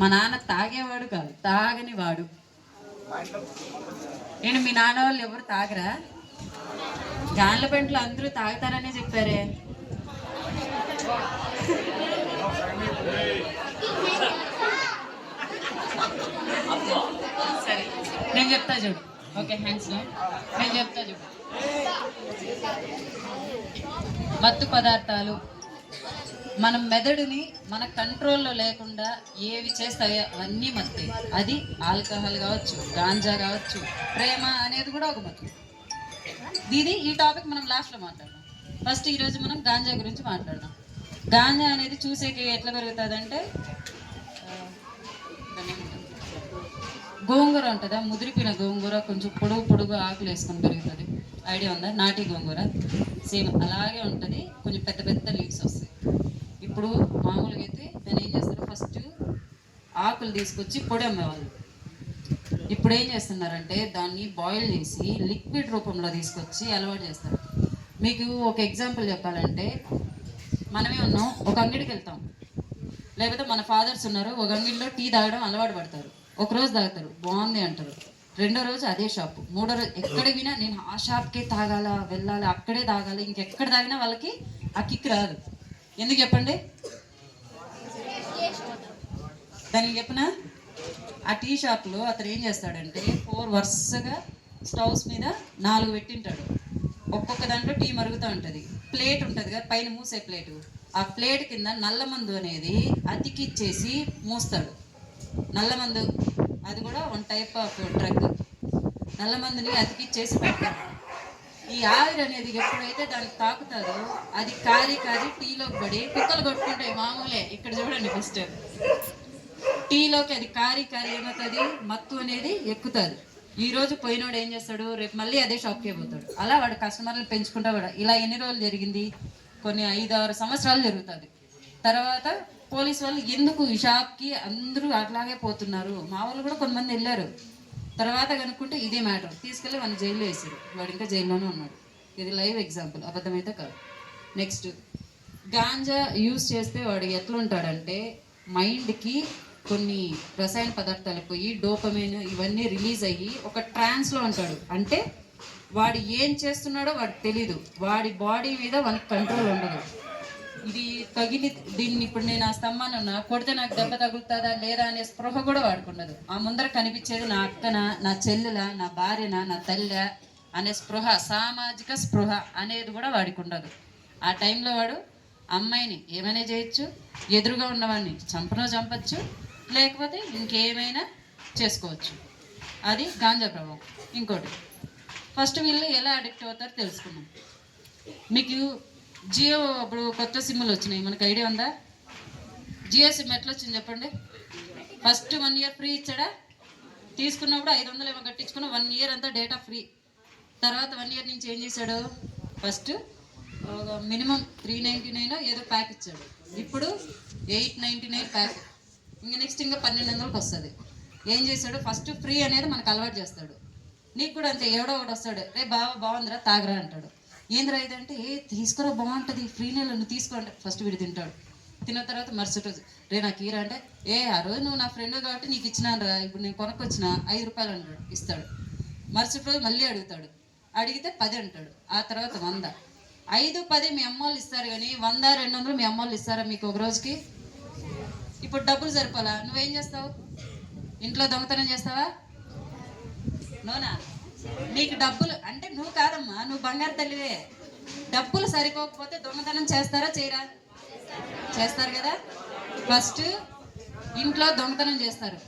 మా నాన్న తాగేవాడు కాదు, తాగని వాడు. నేను మీ నాన్న వాళ్ళు ఎవరు తాగరా? గాన్లపెంటలో అందరూ తాగుతారనే చెప్పారే. సరే నేను చెప్తా చూడు. ఓకే హ్యాండ్స్ నేను చెప్తా చూడు. మత్తు పదార్థాలు మన మెదడుని మన కంట్రోల్లో లేకుండా ఏవి చేస్తాయో అవన్నీ మత్తే. అది ఆల్కహాల్ కావచ్చు, గాంజా కావచ్చు, ప్రేమ అనేది కూడా ఒక మత్తు. ఈ టాపిక్ మనం లాస్ట్లో మాట్లాడదాం. ఫస్ట్ ఈరోజు మనం గాంజా గురించి మాట్లాడదాం. గాంజా అనేది చూసేకి ఎట్లా పెరుగుతుంది అంటే, గోంగూర ఉంటుందా, ముదిరిపోయిన గోంగూర కొంచెం పొడుగు పొడుగు ఆకులు వేసుకొని పెరుగుతుంది. ఐడియా ఉందా? నాటి గోంగూర సేమ్ అలాగే ఉంటుంది, కొంచెం పెద్ద పెద్ద లీవ్స్ వస్తాయి. ఇప్పుడు మామూలుగా అయితే దాన్ని ఏం చేస్తారు, ఫస్ట్ ఆకులు తీసుకొచ్చి పొడి అమ్మేవాళ్ళు. ఇప్పుడు ఏం చేస్తున్నారంటే దాన్ని బాయిల్ చేసి లిక్విడ్ రూపంలో తీసుకొచ్చి అలవాటు చేస్తారు. మీకు ఒక ఎగ్జాంపుల్ చెప్పాలంటే, మనమే ఉన్నాం, ఒక అంగడికి వెళ్తాం, లేకపోతే మన ఫాదర్స్ ఉన్నారు, ఒక అంగడిలో టీ తాగడం అలవాటు పడతారు. ఒకరోజు తాగుతారు, బాగుంది అంటారు. రెండో రోజు అదే షాపు, మూడో రోజు ఎక్కడికి వినా నేను ఆ షాప్కే తాగాలా, వెళ్ళాలి, అక్కడే తాగాలి, ఇంకెక్కడ తాగినా వాళ్ళకి ఆ కిక్ రాదు. ఎందుకు చెప్పండి? దానికి చెప్పిన ఆ టీ షాప్లో అతను ఏం చేస్తాడంటే 4 వరుసగా స్టవ్స్ మీద 4 పెట్టింటాడు. ఒక్కొక్క దాంట్లో టీ మరుగుతూ ఉంటుంది. ప్లేట్ ఉంటుంది కదా పైన మూసే ప్లేటు, ఆ ప్లేట్ కింద నల్లమందు అనేది అతికిచ్చేసి మూస్తాడు. నల్లమందు అది కూడా వన్ టైప్ ఆఫ్ డ్రగ్. నల్లమందుని అతికిచ్చేసి పెడతాడు. ఈ ఆవిరి అనేది ఎప్పుడైతే దానికి తాకుతుందో అది కారి కారి టీలోకి పడి కుక్కలు కొట్టుకుంటాయి. మామూలే, ఇక్కడ చూడండి ఫస్ట్ టీలోకి అది కారి కారి ఏమవుతుంది, మత్తు అనేది ఎక్కుతుంది. ఈ రోజు పోయినోడు ఏం చేస్తాడు, రేపు మళ్ళీ అదే షాప్కే పోతాడు. అలా వాడు కస్టమర్లు పెంచుకుంటా కూడా ఇలా ఎన్ని రోజులు జరిగింది, కొన్ని 5-6 సంవత్సరాలు జరుగుతుంది. తర్వాత పోలీసు వాళ్ళు ఎందుకు ఈ షాప్కి అందరూ అట్లాగే పోతున్నారు, మా వాళ్ళు కూడా కొంతమంది వెళ్ళారు. తర్వాత కనుక్కుంటే ఇదే మ్యాటర్, తీసుకెళ్ళి వాడిని జైల్లో వేసారు. వాడు ఇంకా జైల్లోనే ఉన్నాడు. ఇది లైవ్ ఎగ్జాంపుల్, అబద్ధమైతే కాదు. నెక్స్ట్, గాంజా యూజ్ చేస్తే వాడు ఎట్లుంటాడంటే మైండ్కి కొన్ని రసాయన పదార్థాలు పోయి డోపమైన్ ఇవన్నీ రిలీజ్ అయ్యి ఒక ట్రాన్స్లో ఉంటాడు. అంటే వాడు ఏం చేస్తున్నాడో వాడికి తెలీదు, వాడి బాడీ మీద వానికి కంట్రోల్ ఉండదు. ఇది దీన్ని ఇప్పుడు నేను ఆ స్తంభాన్ని ఉన్నా, కొడితే నాకు దెబ్బ తగులుతుందా లేదా అనే స్పృహ కూడా వాడుకుండదు. ఆ ముందర కనిపించేది నా అక్కన, నా చెల్లెల, నా భార్యన, నా తల్లి అనే స్పృహ, సామాజిక స్పృహ అనేది కూడా వాడికి ఉండదు. ఆ టైంలో వాడు అమ్మాయిని ఏమైనా చేయొచ్చు, ఎదురుగా ఉన్నవాడిని చంపచ్చు, లేకపోతే ఇంకేమైనా చేసుకోవచ్చు. అది గాంజా ప్రభావం. ఇంకోటి, ఫస్ట్ వీళ్ళు ఎలా అడిక్ట్ అవుతారో తెలుసుకున్నాం. మీకు జియో అప్పుడు కొత్త సిమ్లు వచ్చినాయి, మనకు ఐడియా ఉందా? జియో సిమ్ ఎట్లా వచ్చింది చెప్పండి? ఫస్ట్ 1 ఇయర్ ఫ్రీ ఇచ్చాడా? తీసుకున్నప్పుడు 500 ఏమో కట్టించుకున్న 1 ఇయర్ అంతా డేటా ఫ్రీ. తర్వాత 1 ఇయర్ నుంచి ఏం చేశాడు, ఫస్ట్ మినిమం 399 ఏదో ప్యాక్ ఇచ్చాడు. ఇప్పుడు 899 ప్యాక్. ఇంకా నెక్స్ట్ ఇంకా 1200కి వస్తుంది. ఏం చేశాడు, ఫస్ట్ ఫ్రీ అనేది మనకు అలవాటు చేస్తాడు. నీకు కూడా అంతే, ఎవడో ఒకటి వస్తాడు, రే బాగుందిరా తాగరా అంటాడు. ఏంద్రా ఇదంటే, తీసుకురా బాగుంటుంది, ఫ్రీ నెల నువ్వు తీసుకోండి. ఫస్ట్ వీడు తింటాడు. తిన్న తర్వాత మరుసటి రోజు, రే నాకు ఈరా అంటే, ఆ రోజు నువ్వు నా ఫ్రెండ్ కాబట్టి నీకు ఇచ్చినాను రా, ఇప్పుడు నేను కొనుక్కొచ్చిన 5 రూపాయలు అంటాడు, ఇస్తాడు. మరుసటి రోజు మళ్ళీ అడుగుతాడు, అడిగితే 10 అంటాడు. ఆ తర్వాత 100, 5, 10 మీ అమ్మోళ్ళు ఇస్తారు, కానీ 100, 200 మీ అమ్మోళ్ళు ఇస్తారా మీకు ఒక రోజుకి? ఇప్పుడు డబ్బులు సరిపోలా, నువ్వేం చేస్తావు? ఇంట్లో దొంగతనం చేస్తావా? నోనా, నీకు డబ్బులు అంటే నువ్వు కాదమ్మా, నువ్వు బంగారు తల్లివే. డబ్బులు సరిపోకపోతే దొంగతనం చేస్తారా చేయరా? చేస్తారు కదా. ఫస్ట్ ఇంట్లో దొంగతనం చేస్తారు,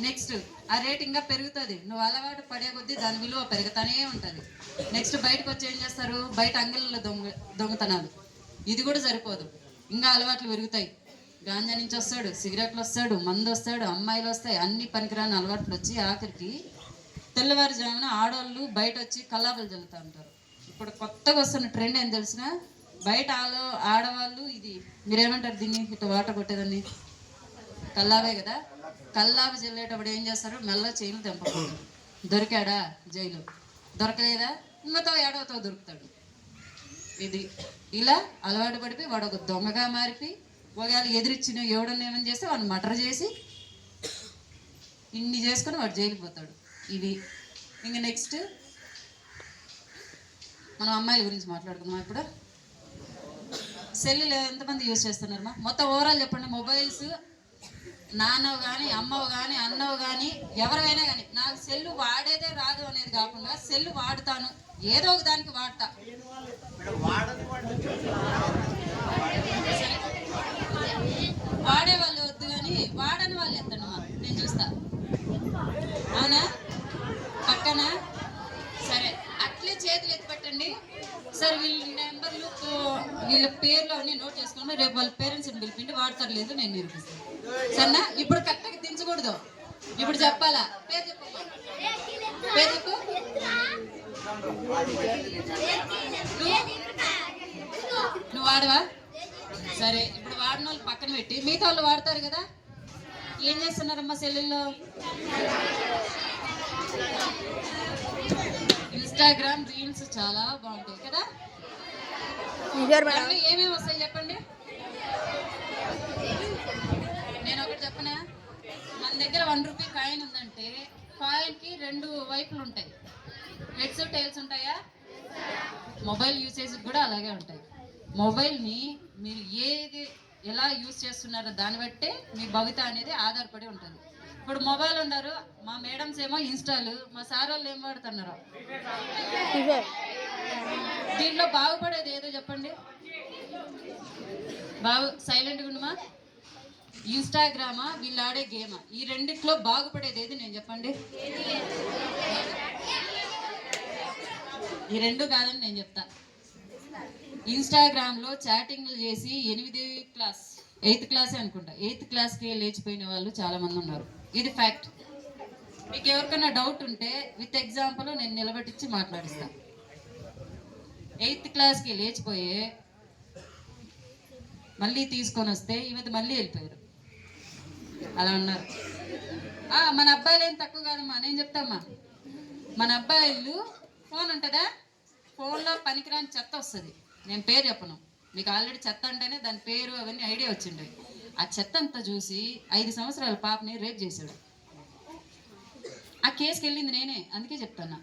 నెక్స్ట్ ఆ రేట్ ఇంకా పెరుగుతుంది. నువ్వు అలవాటు పడే కొద్దీ దాని విలువ పెరుగుతూనే ఉంటుంది. నెక్స్ట్ బయటకు వచ్చి ఏం చేస్తారు, బయట అంగళ్ళలో దొంగతనాలు. ఇది కూడా సరిపోదు, ఇంకా అలవాట్లు పెరుగుతాయి. గాంజా నుంచి వస్తాడు, సిగరెట్లు వస్తాడు, మందు వస్తాడు, అమ్మాయిలు వస్తాయి, అన్ని పనికిరాని అలవాట్లు వచ్చి ఆఖరికి తెల్లవారుజామున ఆడవాళ్ళు బయట వచ్చి కల్లాపులు చల్లుతూ ఉంటారు. ఇప్పుడు కొత్తగా వస్తున్న ట్రెండ్ ఏం తెలిసిన, బయట ఆడవాళ్ళు ఇది మీరేమంటారు దీన్ని, ఇట్లా వాటర్ కొట్టేదాన్ని కల్లావే కదా, కల్లాపు చల్లేటప్పుడు ఏం చేస్తారు, మెల్ల చైన్లు తెంపకూడదు. దొరికాడా జైలు, దొరకలేదా ఇంకతో ఏడవతో దొరుకుతాడు. ఇది ఇలా అలవాటు పడిపోయి వాడు ఒక దొంగగా మారిపోయి, ఒకవేళ ఎదిరిచ్చిన ఎవడన్నా ఏమని చేస్తే వాడిని మర్డర్ చేసి ఇన్ని చేసుకొని వాడు జైలుకి పోతాడు. ఇది ఇంకా నెక్స్ట్ మనం అమ్మాయిల గురించి మాట్లాడుకుందాం. ఇప్పుడు సెల్లులు ఎంతమంది యూజ్ చేస్తున్నారమ్మా? మొత్తం ఓవరాల్ చెప్పండి. మొబైల్స్ నాన్నవు కానీ అమ్మవు కానీ అన్నవు కానీ ఎవరైనా కానీ నాకు సెల్లు వాడేదే రాదు అనేది కాకుండా సెల్లు వాడుతాను, ఏదో ఒక దానికి వాడతా. వాడే వాళ్ళు వద్దు కానీ వాడని వాళ్ళు ఎత్తనమ్మా, నేను చూస్తా. అవునా? పక్కన సరే అట్లే చేతులు ఎత్తి పెట్టండి. సరే వీళ్ళ నెంబర్లు వీళ్ళ పేర్లు అన్నీ నోట్ చేసుకోండి. రేపు వాళ్ళ పేరెంట్స్ని పిలిపిండి వాడతారు లేదు నేను నేర్పిస్తాను. సరేనా? ఇప్పుడు కరెక్ట్గా దించకూడదు. ఇప్పుడు చెప్పాలా? పేరు చెప్పు, పేరు చెప్పు. నువ్వు వాడవా? సరే ఇప్పుడు వాడిన వాళ్ళు పక్కన పెట్టి మిగతా వాళ్ళు వాడతారు కదా, ఏం చేస్తున్నారమ్మా సెల్లుల్లో? ఇన్స్టాగ్రామ్ రీల్స్ చాలా బాగుంటాయి కదా. ఏమేమి వస్తాయి చెప్పండి? నేను ఒకటి చెప్పనా, మన దగ్గర 1 రూపీ కాయిన్ ఉందంటే కాయిన్కి 2 వైపులు ఉంటాయి, హెడ్స్ టైల్స్ ఉంటాయా? మొబైల్ యూసేజ్ కూడా అలాగే ఉంటాయి. మొబైల్ని మీరు ఎలా యూజ్ చేస్తున్నారో దాన్ని బట్టే మీ భవిత అనేది ఆధారపడి ఉంటుంది. ఇప్పుడు మొబైల్ ఉన్నారు, మా మేడమ్స్ ఏమో ఇన్స్టాలు, మా సార్ వాళ్ళు ఏం వాడుతున్నారు? దీంట్లో బాగుపడేది ఏదో చెప్పండి. సైలెంట్గా ఉండమా. ఇన్స్టాగ్రామా వీళ్ళు ఆడే గేమా? ఈ రెండిట్లో బాగుపడేది ఏది నేను చెప్పండి. ఈ రెండు కాదని నేను చెప్తా. ఇన్స్టాగ్రామ్లో చాటింగ్లు చేసి 8th క్లాసే అనుకుంటా, 8th క్లాస్కి లేచిపోయిన వాళ్ళు చాలామంది ఉన్నారు. ఇది ఫ్యాక్ట్. మీకు ఎవరికైనా డౌట్ ఉంటే విత్ ఎగ్జాంపుల్ నేను నిలబెట్టించి మాట్లాడిస్తాను. 8th క్లాస్కి లేచిపోయే మళ్ళీ తీసుకొని వస్తే ఈమె మళ్ళీ వెళ్ళిపోయారు. అలా ఉన్నారు. మన అబ్బాయిలు ఏం తక్కువ కాదమ్మా, నేను చెప్తామ్మా. మన అబ్బాయిలు ఫోన్ ఉంటుందా, ఫోన్లో పనికిరాని చెత్త వస్తుంది. నేను పేరు చెప్పను, మీకు ఆల్రెడీ చెత్త అంటేనే దాని పేరు అవన్నీ ఐడియా వచ్చిండే. ఆ చెత్త అంతా చూసి 5 సంవత్సరాల పాపని రేప్ చేశాడు. ఆ కేసుకి వెళ్ళింది నేనే, అందుకే చెప్తాను.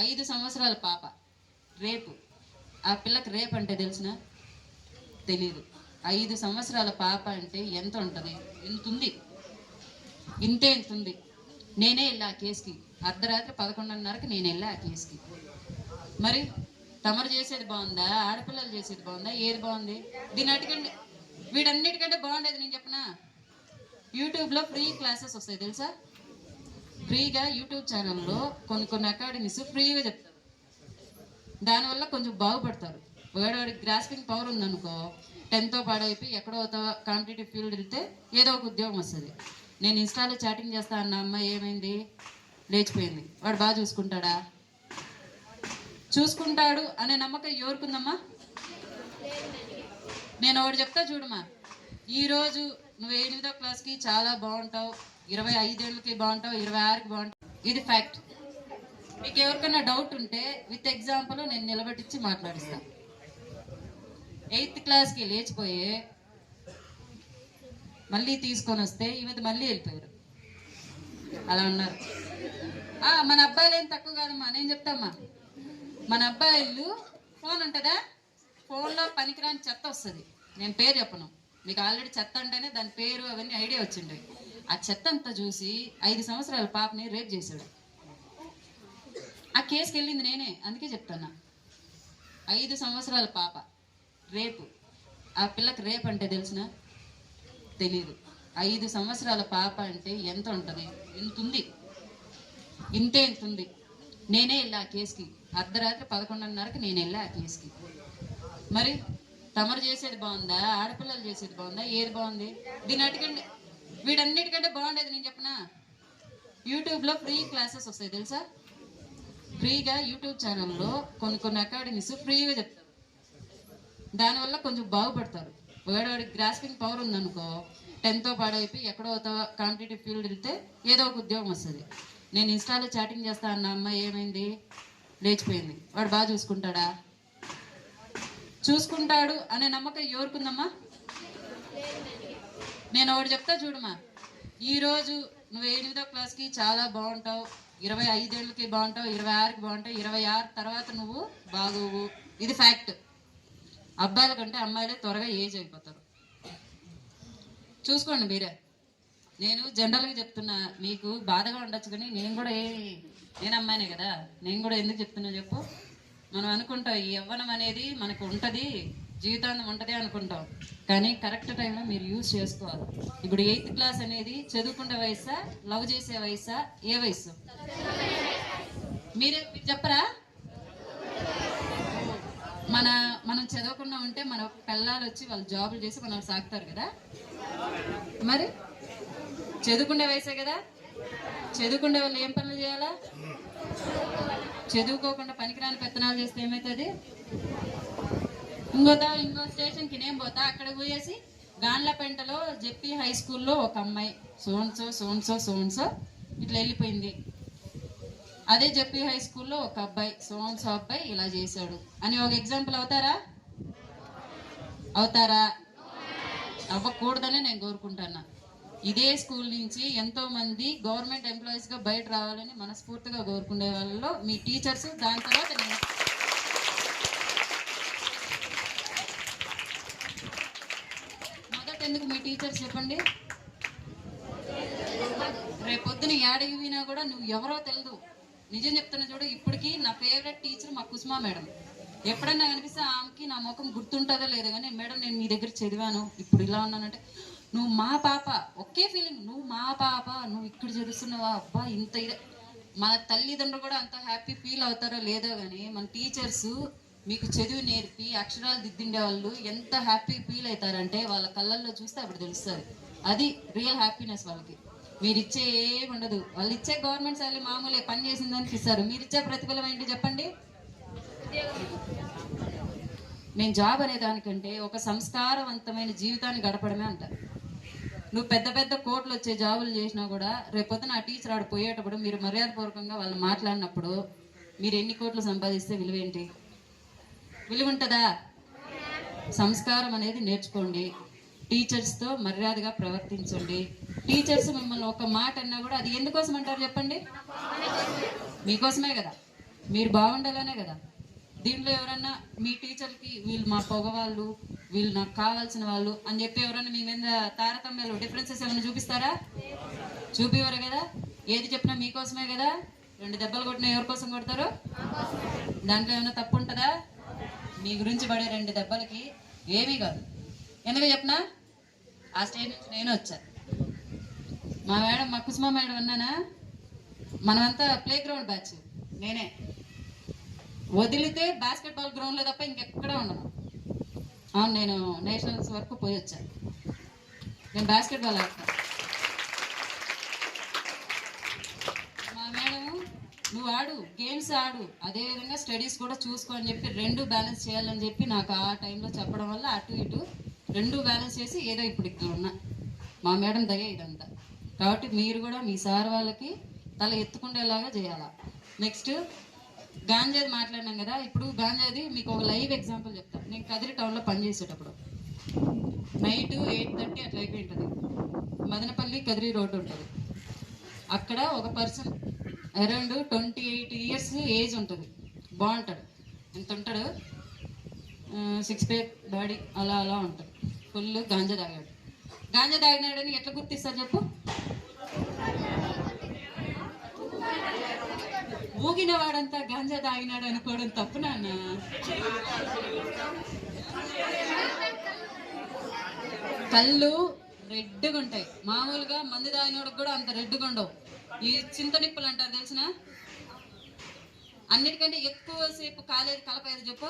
5 సంవత్సరాల పాప రేపు. ఆ పిల్లకి రేప్ అంటే తెలిసిన తెలీదు. 5 సంవత్సరాల పాప అంటే ఎంత ఉంటుంది? ఇంత ఉంది. నేనే వెళ్ళా ఆ కేసుకి, అర్ధరాత్రి 11:30కి నేను వెళ్ళా ఆ కేసుకి. మరి తమరు చేసేది బాగుందా, ఆడపిల్లలు చేసేది బాగుందా, ఏది బాగుంది? వీడన్నిటికంటే బాగుండేది నేను చెప్పనా, యూట్యూబ్లో ఫ్రీ క్లాసెస్ వస్తాయి తెలుసా. ఫ్రీగా యూట్యూబ్ ఛానల్లో కొన్ని అకాడమీస్ ఫ్రీగా చెప్తారు. దానివల్ల కొంచెం బాగుపడతారు. వాడికి గ్రాస్పింగ్ పవర్ ఉందనుకో, 10th పాడైపోయి ఎక్కడో కాంపిటేటివ్ ఫీల్డ్ వెళ్తే ఏదో ఒక ఉద్యోగం వస్తుంది. నేను ఇన్స్టాలో చాటింగ్ చేస్తా అన్న అమ్మాయి ఏమైంది? లేచిపోయింది. వాడు బాగా చూసుకుంటాడా? చూసుకుంటాడు అనే నమ్మకం ఎవరికుందమ్మా? నేను ఒకటి చెప్తా చూడమ్మా. ఈరోజు నువ్వు 8వ క్లాస్కి చాలా బాగుంటావు, 25 ఏళ్ళకి బాగుంటావు, 26కి బాగుంటావు. ఇది ఫ్యాక్ట్. మీకు ఎవరికైనా డౌట్ ఉంటే విత్ ఎగ్జాంపుల్ నేను నిలబెట్టించి మాట్లాడిస్తాను. 8th క్లాస్కి లేచిపోయే మళ్ళీ తీసుకొని వస్తే ఈమె మళ్ళీ వెళ్ళిపోయారు. అలా ఉన్నారు. మన అబ్బాయిలు ఏం తక్కువ కాదమ్మా, నేను చెప్తామ్మా. మన అబ్బాయిలు ఫోన్ ఉంటుందా, ఫోన్లో పనికిరాని చెత్త వస్తుంది. నేను పేరు చెప్పను, మీకు ఆల్రెడీ చెత్త అంటేనే దాని పేరు అవన్నీ ఐడియా వచ్చిండే. ఆ చెత్త అంతా చూసి 5 సంవత్సరాల పాపని రేప్ చేశాడు. ఆ కేసుకి వెళ్ళింది నేనే, అందుకే చెప్తాను. 5 సంవత్సరాల పాప రేపు. ఆ పిల్లకి రేప్ అంటే తెలిసిన తెలీదు. 5 సంవత్సరాల పాప అంటే ఎంత ఉంటుంది? ఇంత ఉంది. నేనే వెళ్ళా ఆ కేసుకి, అర్ధరాత్రి 11:30కి నేను వెళ్ళా ఆ కేసుకి. మరి తమరు చేసేది బాగుందా, ఆడపిల్లలు చేసేది బాగుందా, ఏది బాగుంది? వీడన్నిటికంటే బాగుండేది నేను చెప్పనా, యూట్యూబ్లో ఫ్రీ క్లాసెస్ వస్తాయి తెలుసా. ఫ్రీగా యూట్యూబ్ ఛానల్లో కొన్ని అకాడమీస్ ఫ్రీగా చెప్తారు. దానివల్ల కొంచెం బాగుపడతారు. వాడికి గ్రాస్పింగ్ పవర్ ఉందనుకో, 10th పాడైపోయి ఎక్కడో కాంపిటేటివ్ ఫీల్డ్ వెళ్తే ఏదో ఒక ఉద్యోగం వస్తుంది. నేను ఇన్స్టాలో చాటింగ్ చేస్తా అన్న అమ్మాయి ఏమైంది? లేచిపోయింది. వాడు బాగా చూసుకుంటాడా? చూసుకుంటాడు అనే నమ్మకం ఎవరికుందమ్మా? నేను ఒకటి చెప్తా చూడమ్మా. ఈరోజు నువ్వు 8వ క్లాస్కి చాలా బాగుంటావు, 25 ఏళ్ళకి బాగుంటావు, 26కి బాగుంటావు, 26 తర్వాత నువ్వు బాగోవు. ఇది ఫ్యాక్ట్. అబ్బాయిల కంటే అమ్మాయిలే త్వరగా ఏజ్ అయిపోతారు. చూసుకోండి మీరే. నేను జనరల్గా చెప్తున్నా, మీకు బాధగా ఉండొచ్చు కానీ నేను అమ్మాయినే కదా, నేను కూడా ఎందుకు చెప్తున్నా చెప్పు. మనం అనుకుంటాం ఈ యవ్వనం అనేది మనకు ఉంటుంది, జీవితాంతం ఉంటుంది అనుకుంటాం, కానీ కరెక్ట్ టైంలో మీరు యూజ్ చేసుకోవాలి. ఇప్పుడు 8th క్లాస్ అనేది చదువుకునే వయసా, లవ్ చేసే వయసా, ఏ వయసు? మీరు చెప్పరా? మనం చదవకుండా ఉంటే మన పిల్లలు వచ్చి వాళ్ళు జాబులు చేసి మనం సాగుతారు కదా. మరి చదువుకునే వయసే కదా. చదువుకునే వాళ్ళు ఏం పనులు చేయాలా? చదువుకోకుండా పనికిరాని పెత్తనాలు చేస్తే ఏమవుతుంది? ఇంకో స్టేషన్కి నేను పోతా, అక్కడ పోయేసి గాన్లపెంటలో జెపి హై స్కూల్లో ఒక అమ్మాయి సోన్సో ఇట్లా వెళ్ళిపోయింది, అదే జెపి హై స్కూల్లో ఒక అబ్బాయి సోన్సో అబ్బాయి ఇలా చేశాడు అని ఒక ఎగ్జాంపుల్ అవుతారా? అవ్వకూడదనే నేను కోరుకుంటున్నా. ఇదే స్కూల్ నుంచి ఎంతో మంది గవర్నమెంట్ ఎంప్లాయీస్ గా బయట రావాలని మనస్ఫూర్తిగా కోరుకునే వాళ్ళలో మీ టీచర్స్. దాని తర్వాత మొదట ఎందుకు మీ టీచర్స్ చెప్పండి? రేపొద్దున ఏడకి వినా కూడా నువ్వు ఎవరో తెలియదు. నిజం చెప్తున్నా చూడు, ఇప్పటికీ నా ఫేవరెట్ టీచర్ మా కుసుమా మేడం. ఎప్పుడన్నా కనిపిస్తే ఆమెకి నా ముఖం గుర్తుంటుందో లేదో కానీ, మేడం నేను మీ దగ్గర చదివాను, ఇప్పుడు ఇలా ఉన్నానంటే, నువ్వు మా పాప, ఒకే ఫీలింగ్, నువ్వు మా పాప, నువ్వు ఇక్కడ చదువుతున్నావా, అబ్బా ఇంత ఇదే. మన తల్లిదండ్రులు కూడా అంత హ్యాపీ ఫీల్ అవుతారో లేదో కానీ, మన టీచర్స్ మీకు చదువు నేర్పి అక్షరాలు దిద్దిండే వాళ్ళు ఎంత హ్యాపీ ఫీల్ అవుతారంటే వాళ్ళ కళ్ళల్లో చూస్తే అప్పుడు తెలుస్తుంది. అది రియల్ హ్యాపీనెస్ వాళ్ళకి. మీరు ఇచ్చే ఏమి ఉండదు. వాళ్ళు ఇచ్చే గవర్నమెంట్ శాలరీ మామూలే, పని చేసిందానికి ఇస్తారు. మీరు ఇచ్చే ప్రతిఫలం ఏంటి చెప్పండి? నేను జాబ్ అనే దానికంటే ఒక సంస్కారవంతమైన జీవితాన్ని గడపడమే అంటారు. నువ్వు పెద్ద పెద్ద కోట్లు వచ్చే జాబులు చేసినా కూడా రేపొద్దున ఆ టీచర్ ఆడ పోయేటప్పుడు మీరు మర్యాదపూర్వకంగా వాళ్ళు మాట్లాడినప్పుడు మీరు ఎన్ని కోట్లు సంపాదిస్తే విలువేంటి? విలువ ఉంటుందా? సంస్కారం అనేది నేర్చుకోండి. టీచర్స్తో మర్యాదగా ప్రవర్తించండి. టీచర్స్ మిమ్మల్ని ఒక మాట అన్నా కూడా అది ఎందుకోసం అంటారు చెప్పండి? మీకోసమే కదా, మీరు బాగుండాలనే కదా. దీంట్లో ఎవరన్నా మీ టీచర్కి వీళ్ళు మా పొగవాళ్ళు, వీళ్ళు నాకు కావాల్సిన వాళ్ళు అని చెప్పి ఎవరన్నా మీ మీద తారతమ్యాలు డిఫరెన్సెస్ ఏమైనా చూపిస్తారా? చూపివ్వరు కదా. ఏది చెప్పినా మీకోసమే కదా. 2 దెబ్బలు కొట్టినా ఎవరి కోసం కొడతారు? దాంట్లో ఏమైనా తప్పు ఉంటుందా? మీ గురించి పడే 2 దెబ్బలకి ఏమీ కాదు. ఎందుకు చెప్పినా ఆ స్టేజ్ నుంచి నేను వచ్చా. మా మేడం, మా కుసుమా మేడం అన్నానా, మనమంతా ప్లే గ్రౌండ్ బ్యాచ్. నేనే వదిలితే బాస్కెట్బాల్ గ్రౌండ్లో తప్ప ఇంకెక్కడా ఉండను. అవును, నేను నేషనల్స్ వరకు పోయి వచ్చాను. నేను బాస్కెట్బాల్ ఆడతాను. మా మేడం నువ్వు ఆడు, గేమ్స్ ఆడు, అదేవిధంగా స్టడీస్ కూడా చూసుకో అని చెప్పి 2 బ్యాలెన్స్ చేయాలని చెప్పి నాకు ఆ టైంలో చెప్పడం వల్ల అటు ఇటు 2 బ్యాలెన్స్ చేసి ఏదో ఇప్పుడు ఇక్కడ ఉన్నా. మా మేడం దయ ఇదంతా. కాబట్టి మీరు కూడా మీ సార్ వాళ్ళకి తల ఎత్తుకుండేలాగా చేయాలా. నెక్స్ట్ గాంజాది మాట్లాడినాం కదా. ఇప్పుడు గాంజాది మీకు ఒక లైవ్ ఎగ్జాంపుల్ చెప్తాను. నేను కదిరి టౌన్లో పనిచేసేటప్పుడు నైట్ 8:30 అట్లా అయిపోయి ఉంటుంది. మదనపల్లి కదిరి రోడ్డు ఉంటుంది. అక్కడ ఒక పర్సన్ అరౌండ్ 28 years ఏజ్ ఉంటుంది. బాగుంటాడు. ఎంత ఉంటాడు? 6 pack బాడీ అలా ఉంటుంది. ఫుల్ గాంజా తాగాడు. గాంజా తాగినాడని ఎట్లా గుర్తిస్తారు చెప్పు? ఊగిన వాడంతా గాంజా తాగినాడు అనుకోవడం తప్పు నాన్న. కళ్ళు రెడ్గా ఉంటాయి. మామూలుగా మందు తాగినోడికి కూడా అంత రెడ్గా ఉండవు. ఈ చింత నిప్పులు అంటారు తెలిసిన. అన్నిటికంటే ఎక్కువసేపు కాలేది కలపేది చెప్పు.